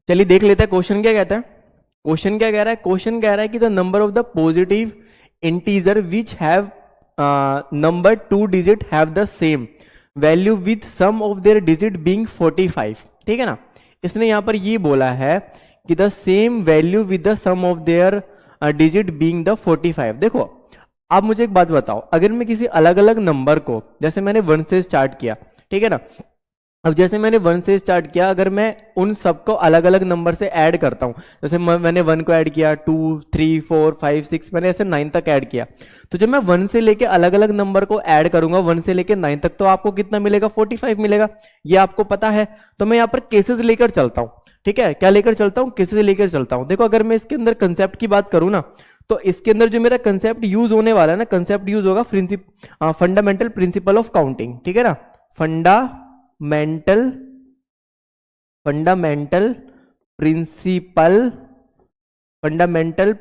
चलिए देख लेते हैं क्वेश्चन क्या कहता है। क्वेश्चन क्या कह रहा है? क्वेश्चन कह रहा है कि the number of the positive integer which have number 2 digit have the same value with sum of their digit being 45। ठीक है ना, इसने यहां पर ये बोला है कि the same value with the sum of their digit being the 45। देखो आप मुझे एक बात बताओ, अगर मैं किसी अलग अलग नंबर को, जैसे मैंने 1 से स्टार्ट किया, ठीक है ना, अब जैसे मैंने 1 से स्टार्ट किया, अगर मैं उन सबको अलग अलग नंबर से ऐड करता हूं, जैसे मैंने 1 को ऐड किया, 2 3 4 5 6, मैंने ऐसे 9 तक ऐड किया, तो जब मैं 1 से लेके अलग अलग नंबर को ऐड करूंगा 1 से लेके 9 तक, तो आपको कितना मिलेगा? 45 मिलेगा। ये आपको पता है। तो मैं यहाँ पर केसेस लेकर चलता हूँ। ठीक है, क्या लेकर चलता हूँ? केसेस लेकर चलता हूँ। देखो अगर मैं इसके अंदर कंसेप्ट की बात करूँ ना, तो इसके अंदर जो मेरा कंसेप्ट यूज होने वाला है ना, कंसेप्ट यूज होगा फंडामेंटल प्रिंसिपल ऑफ काउंटिंग। ठीक है ना, फंडामेंटल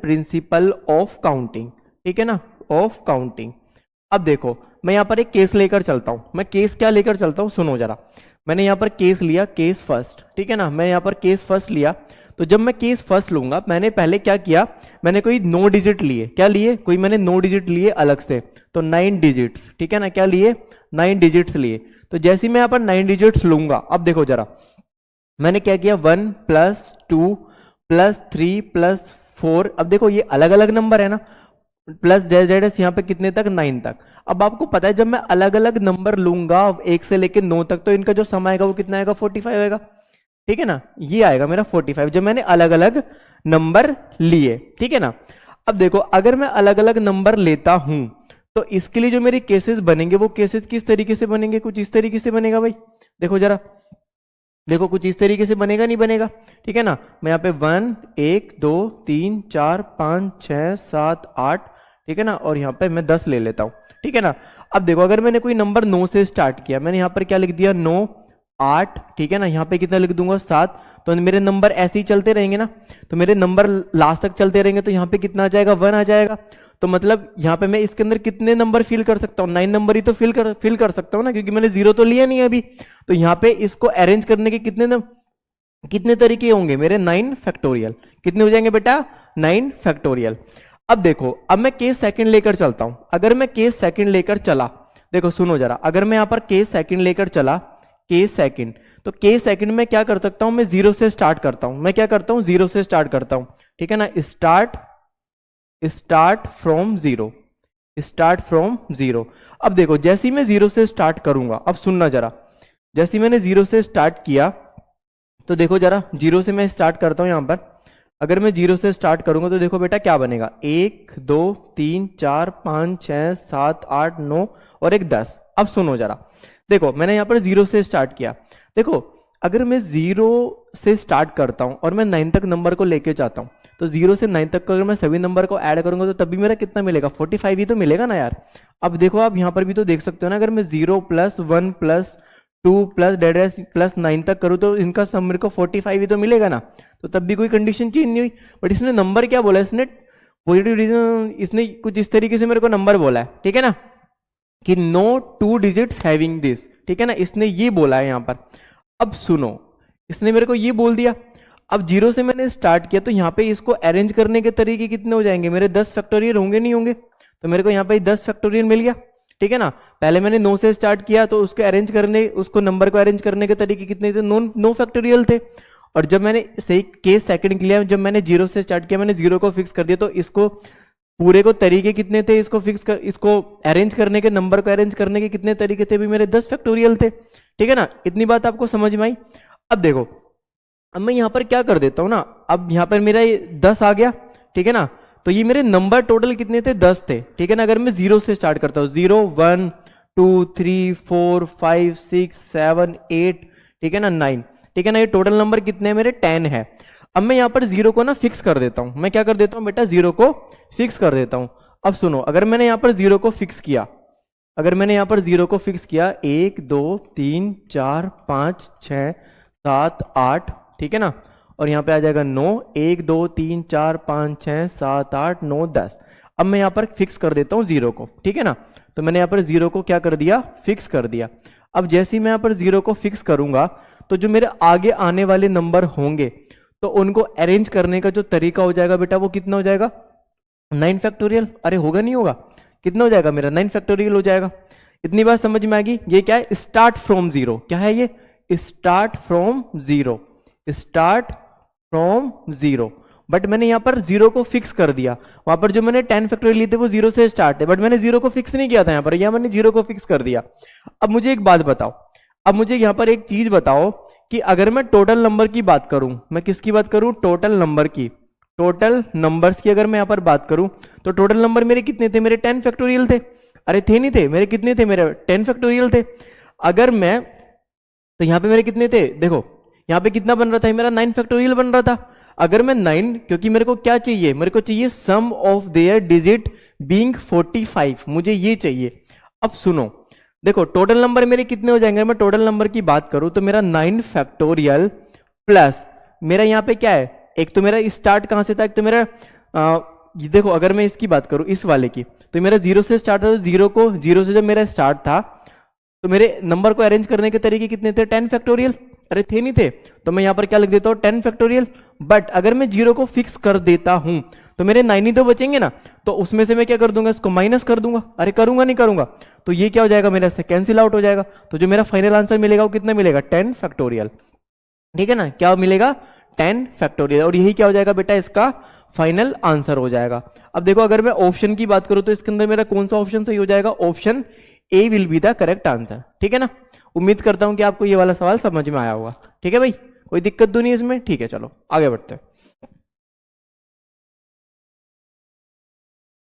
प्रिंसिपल ऑफ काउंटिंग। ठीक है ना, ऑफ काउंटिंग। अब देखो मैं यहां पर एक केस लेकर चलता हूं। मैं केस क्या लेकर चलता हूं, सुनो जरा। मैंने यहां पर केस लिया, केस फर्स्ट। ठीक है ना, मैं यहां पर केस फर्स्ट लिया। तो जब मैं केस फर्स्ट लूंगा, मैंने पहले क्या किया, मैंने कोई 9 डिजिट लिए। क्या लिए? कोई मैंने 9 डिजिट लिए अलग से, तो 9 डिजिट्स। ठीक है ना, क्या लिए? 9 डिजिट्स लिए। तो जैसे मैं यहां पर 9 डिजिट्स लूंगा, अब देखो जरा, मैंने क्या किया, 1 + 2 + 3 + 4। अब देखो ये अलग अलग नंबर है ना, प्लस डेस यहाँ पे कितने तक? 9 तक। अब आपको पता है जब मैं अलग अलग नंबर लूंगा 1 से लेकर 9 तक, तो इनका जो सम आएगा वो कितना आएगा? 45 आएगा। ठीक है ना, ये आएगा मेरा 45 जब मैंने अलग अलग नंबर लिए। ठीक है ना, अब देखो अगर मैं अलग अलग नंबर लेता हूं, तो इसके लिए जो मेरे केसेस बनेंगे, वो केसेस किस तरीके से बनेंगे? कुछ इस तरीके से बनेगा भाई। देखो जरा, देखो कुछ इस तरीके से बनेगा, नहीं बनेगा? ठीक है ना, मैं यहाँ पे 1 2 3 4 5 6 7 8, ठीक है ना, और यहाँ पे मैं 10 ले लेता हूँ। ठीक है ना, अब देखो अगर मैंने कोई नंबर 9 से स्टार्ट किया, मैंने यहाँ पर क्या लिख दिया? 9 8। ठीक है ना, यहाँ पे कितना लिख दूंगा? 7। तो मेरे नंबर ऐसे ही चलते रहेंगे ना, तो मेरे नंबर लास्ट तक चलते रहेंगे, तो यहाँ पे कितना आ जाएगा? 1 आ जाएगा। तो मतलब यहाँ पे मैं इसके अंदर कितने नंबर फिल कर सकता हूँ? 9 नंबर ही तो फिल कर सकता हूँ ना, क्योंकि मैंने 0 तो लिया नहीं है अभी। तो यहाँ पे इसको अरेंज करने के कितने तरीके होंगे मेरे? 9 फैक्टोरियल। कितने हो जाएंगे बेटा? 9 फैक्टोरियल। अब देखो, अब मैं केस सेकंड लेकर चलता हूं। अगर मैं केस सेकंड लेकर चला, देखो सुनो जरा, अगर मैं यहां पर केस सेकंड लेकर चला, केस सेकंड, तो केस सेकंड में क्या कर सकता हूं? मैं 0 से स्टार्ट करता हूं। मैं क्या करता हूं? 0 से स्टार्ट करता हूं। ठीक है ना, स्टार्ट फ्रॉम जीरो। अब देखो जैसे ही मैं 0 से स्टार्ट करूंगा, अब सुनना जरा, जैसे ही मैंने 0 से स्टार्ट किया, तो देखो जरा 0 से मैं स्टार्ट करता हूं। यहां पर अगर मैं 0 से स्टार्ट करूंगा, तो देखो बेटा क्या बनेगा? 1 2 3 4 5 6 7 8 9 और एक 10। अब सुनो जरा, देखो मैंने यहां पर 0 से स्टार्ट किया। देखो अगर मैं 0 से स्टार्ट करता हूं और मैं 9 तक नंबर को लेके जाता हूं, तो 0 से 9 तक को अगर मैं सभी नंबर को ऐड करूंगा, तो तभी मेरा कितना मिलेगा? 45 ही तो मिलेगा ना यार। अब देखो आप यहां पर भी तो देख सकते हो ना, अगर मैं 0 + 1 + 2 + डेडेस + 9 तक करूँ, तो इनका सम मेरे को 45 ही तो मिलेगा ना। तो तब भी कोई कंडीशन चेंज नहीं हुई। बट इसने नंबर क्या बोला? इसने पॉजिटिव रीजन, इसने कुछ इस तरीके से मेरे को नंबर बोला है। ठीक है ना, कि नो 2 डिजिट्स हैविंग दिस। ठीक है ना, इसने ये बोला है यहां पर। अब सुनो, इसने मेरे को ये बोल दिया। अब 0 से मैंने स्टार्ट किया, तो यहाँ पे इसको अरेंज करने के तरीके कितने हो जाएंगे मेरे? 10 फैक्टोरियल होंगे, नहीं होंगे? तो मेरे को यहाँ पे 10 फैक्टोरियल मिल गया। ठीक है ना, पहले मैंने 9 से स्टार्ट किया, तो उसको नंबर को अरेंज करने के तरीके कितने थे? 9 फैक्टोरियल थे। और जब मैंने सही केस सेकंड के लिए, जब मैंने 0 से स्टार्ट किया, मैंने 0 को फिक्स कर दिया, तो इसको पूरे को तरीके कितने थे? इसको अरेंज करने के, नंबर को अरेंज करने के कितने तरीके थे? भी मेरे 10 फैक्टोरियल थे। ठीक है ना, इतनी बात आपको समझ में आई? अब देखो, अब मैं यहां पर क्या कर देता हूं ना, अब यहां पर मेरा 10 आ गया। ठीक है ना, तो ये मेरे नंबर टोटल कितने थे? 10 थे। ठीक है ना, अगर मैं 0 से स्टार्ट करता हूं, 0 1 2 3 4 5 6 7 8, ठीक है ना, 9। ठीक है ना, ये टोटल नंबर कितने हैं मेरे? 10 है। अब मैं यहां पर 0 को ना फिक्स कर देता हूं। मैं क्या कर देता हूं बेटा? 0 को फिक्स कर देता हूं। अब सुनो, अगर मैंने यहां पर 0 को फिक्स किया, 1 2 3 4 5 6 7 8, ठीक है ना, और यहाँ पे आ जाएगा 9। 1 2 3 4 5 6 7 8 9 10। अब मैं यहाँ पर फिक्स कर देता हूँ 0 को। ठीक है ना, तो मैंने यहाँ पर 0 को क्या कर दिया? फिक्स कर दिया। अब जैसे ही मैं यहाँ पर 0 को फिक्स करूंगा, तो जो मेरे आगे आने वाले नंबर होंगे, तो उनको अरेंज करने का जो तरीका हो जाएगा बेटा वो कितना हो जाएगा 9 फैक्टोरियल। अरे होगा नहीं होगा, कितना हो जाएगा मेरा 9 फैक्टोरियल हो जाएगा। इतनी बात समझ में आ गई। ये क्या है स्टार्ट फ्रॉम जीरो, क्या है ये start from zero, start from zero. But मैंने यहाँ पर जीरो को फिक्स कर दिया, वहां पर जो मैंने 10 फैक्टोरियल लिए थे वो जीरो से स्टार्ट है, बट मैंने जीरो को फिक्स नहीं किया था यहाँ पर, यहाँ मैंने जीरो को फिक्स कर दिया। अब मुझे एक बात बताओ, अब मुझे यहाँ पर एक चीज बताओ कि अगर मैं टोटल नंबर की बात करूं, मैं किसकी बात करूं टोटल नंबर की, टोटल नंबर्स की अगर मैं यहाँ पर बात करूं तो टोटल नंबर मेरे कितने थे, मेरे 10 फैक्टोरियल थे। अरे थे नहीं थे, मेरे कितने थे, मेरे 10 फैक्टोरियल थे। अगर मैं तो यहाँ पे मेरे कितने थे, देखो यहाँ पे कितना बन रहा था, मेरा 9 फैक्टोरियल बन रहा था। अगर मैं 9, क्योंकि मेरे को क्या चाहिए, मेरे को चाहिए सम ऑफ देयर डिजिट बीइंग 45, मुझे ये चाहिए। अब सुनो देखो टोटल नंबर मेरे कितने हो जाएंगे, मैं टोटल नंबर की बात करूं तो मेरा 9 फैक्टोरियल प्लस मेरा यहाँ पे क्या है, एक तो मेरा स्टार्ट कहां से था, एक तो मेरा ये देखो अगर मैं इसकी बात करूं इस वाले की, तो मेरा जीरो से स्टार्ट था, तो जीरो से जब मेरा स्टार्ट था तो मेरे नंबर को अरेंज करने के तरीके कितने थे 10 फैक्टोरियल। अरे थे नहीं थे, तो मैं यहाँ पर क्या लिख देता हूँ 10 फैक्टोरियल। बट अगर मैं जीरो को फिक्स कर देता हूं तो मेरे 9 ही तो बचेंगे ना, तो उसमें से मैं क्या कर दूंगा, इसको माइनस कर दूंगा। अरे करूंगा नहीं करूंगा, तो ये क्या हो जाएगा मेरा इससे कैंसिल आउट हो जाएगा। तो जो मेरा फाइनल आंसर मिलेगा वो कितना मिलेगा 10 फैक्टोरियल। ठीक है ना, क्या मिलेगा 10 फैक्टोरियल, और यही क्या हो जाएगा बेटा इसका फाइनल आंसर हो जाएगा। अब देखो अगर मैं ऑप्शन की बात करूं तो इसके अंदर मेरा कौन सा ऑप्शन सही हो जाएगा, option A will be the correct answer. ठीक है ना, उम्मीद करता हूं कि आपको ये वाला सवाल समझ में आया होगा। ठीक है भाई, कोई दिक्कत तो नहीं इसमें, ठीक है चलो आगे बढ़ते हैं।